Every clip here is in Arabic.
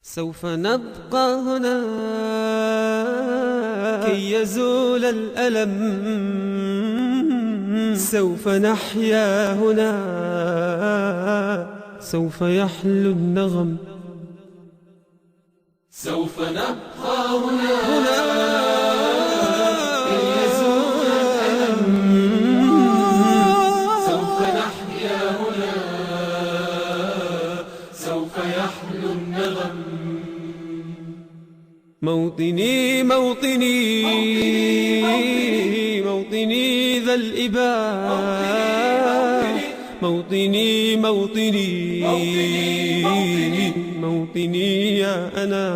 سوف نبقى هنا كي يزول الألم، سوف نحيا هنا، سوف يحلو النغم. سوف نبقى هنا كي يزول الألم، سوف نحيا هنا، سوف يحلو النغم. موطني موطني موطني ذا الإباء، موطني موطني موطني يا أنا.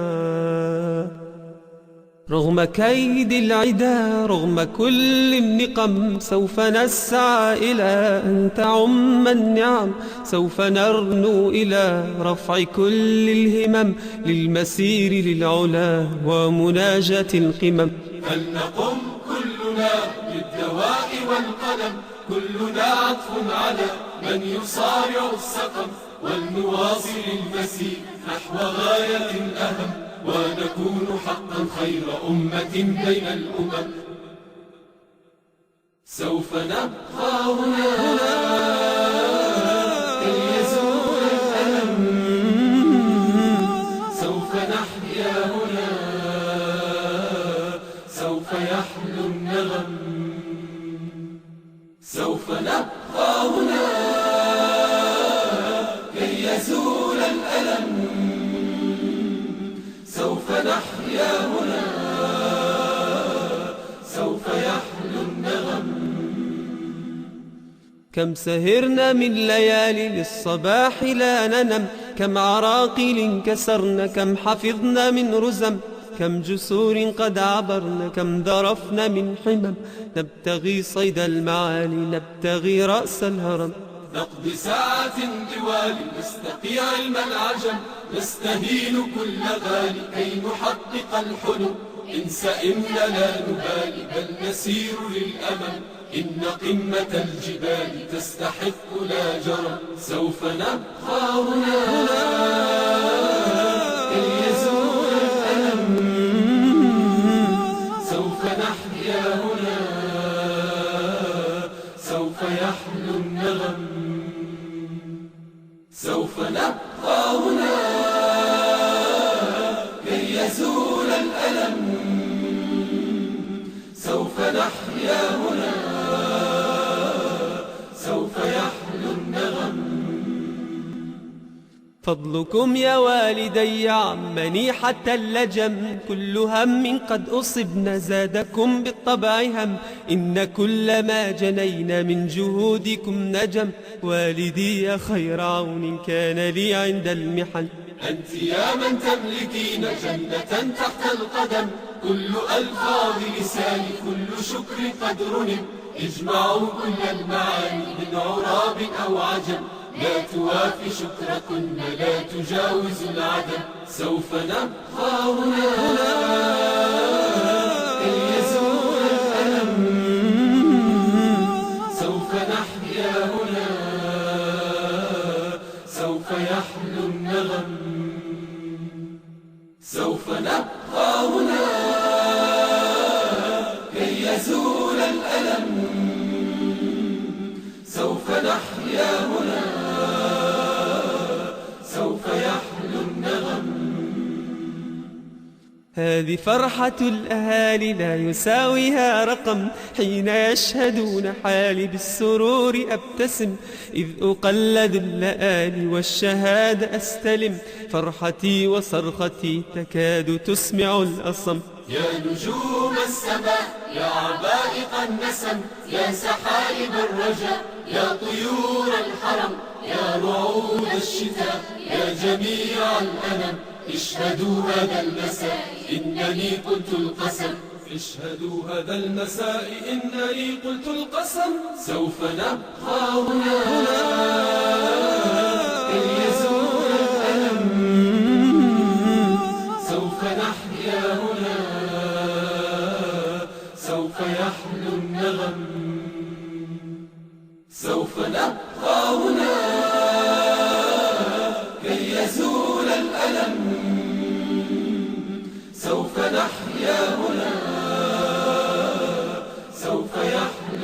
رغم كيد العدا، رغم كل النقم، سوف نسعى إلى أن تعم النعم، سوف نرنو إلى رفع كل الهمم، للمسير للعلا ومناجاة القمم. فلنقم كلنا بالدواء والقلم، كلنا عطف على من يصارع السقم، ولنواصل المسير نحو غاية أهم، ونكون حقا خير أمة بين الأمم. سوف نبقى هنا كي يزول الألم، سوف نحيا هنا، سوف يحلو النغم. سوف نبقى هنا كي يزول الألم، سوف نحيا هنا، سوف يحلو النغم. كم سهرنا من ليالي للصباح لا ننم، كم عراقيل كسرنا، كم حفظنا من رزم، كم جسور قد عبرنا، كم ذرفنا من حمم، نبتغي صيد المعالي، نبتغي رأس الهرم. نقضي ساعات طوال نستقي علم العجم، نستهين كل غالي كي نحقق الحلم. إن سئمنا لا نبالي بل نسير للأمل، إن قمة الجبال تستحق لا جرم. سوف نبقى هنا كي يزول الألم، سوف نحيا هنا، سوف يحلو النغم. سوف نبقى هنا كي يزول الألم، سوف نحيا هنا، سوف يحلو النغم. فضلكم يا والدي عمني حتى اللجم، كل هم قد أصبنا زادكم بالطبع هم، إن كل ما جنينا من جهودكم نجم، والدي يا خير عون كان لي عند المحن. أنت يا من تملكين جنة تحت القدم، كل ألفاظ لساني كل شكر قد رنم. اجمعوا كل المعاني من عراب أو عجم، لا توافي شكركن لا تجاوز العدم. سوف نبقى هنا كي يزول الألم، سوف نحيا هنا، سوف يحلو النغم. سوف نبقى هنا كي يزول الألم، سوف نحيا هنا، سوف يحلو النغم. هذه فرحة الأهالي لا يساويها رقم، حين يشهدون حالي بالسرور أبتسم، إذ أقلد اللآلي والشهادة أستلم، فرحتي وصرختي تكاد تسمع الأصم. يا نجوم السماء، يا عبائق النسم، يا سحائب الرجاء، يا طيور الحرم، يا رعود الشتاء، يا جميع الأنم، اشهدوا هذا المساء إنني قلت القسم. اشهدوا هذا المساء إنني قلت القسم. سوف نبقى هنا كي يزول الألم، سوف نحيا هنا، سوف يحلو النغم. سوف نبقى هنا كي يزول الألم، سوف يحلو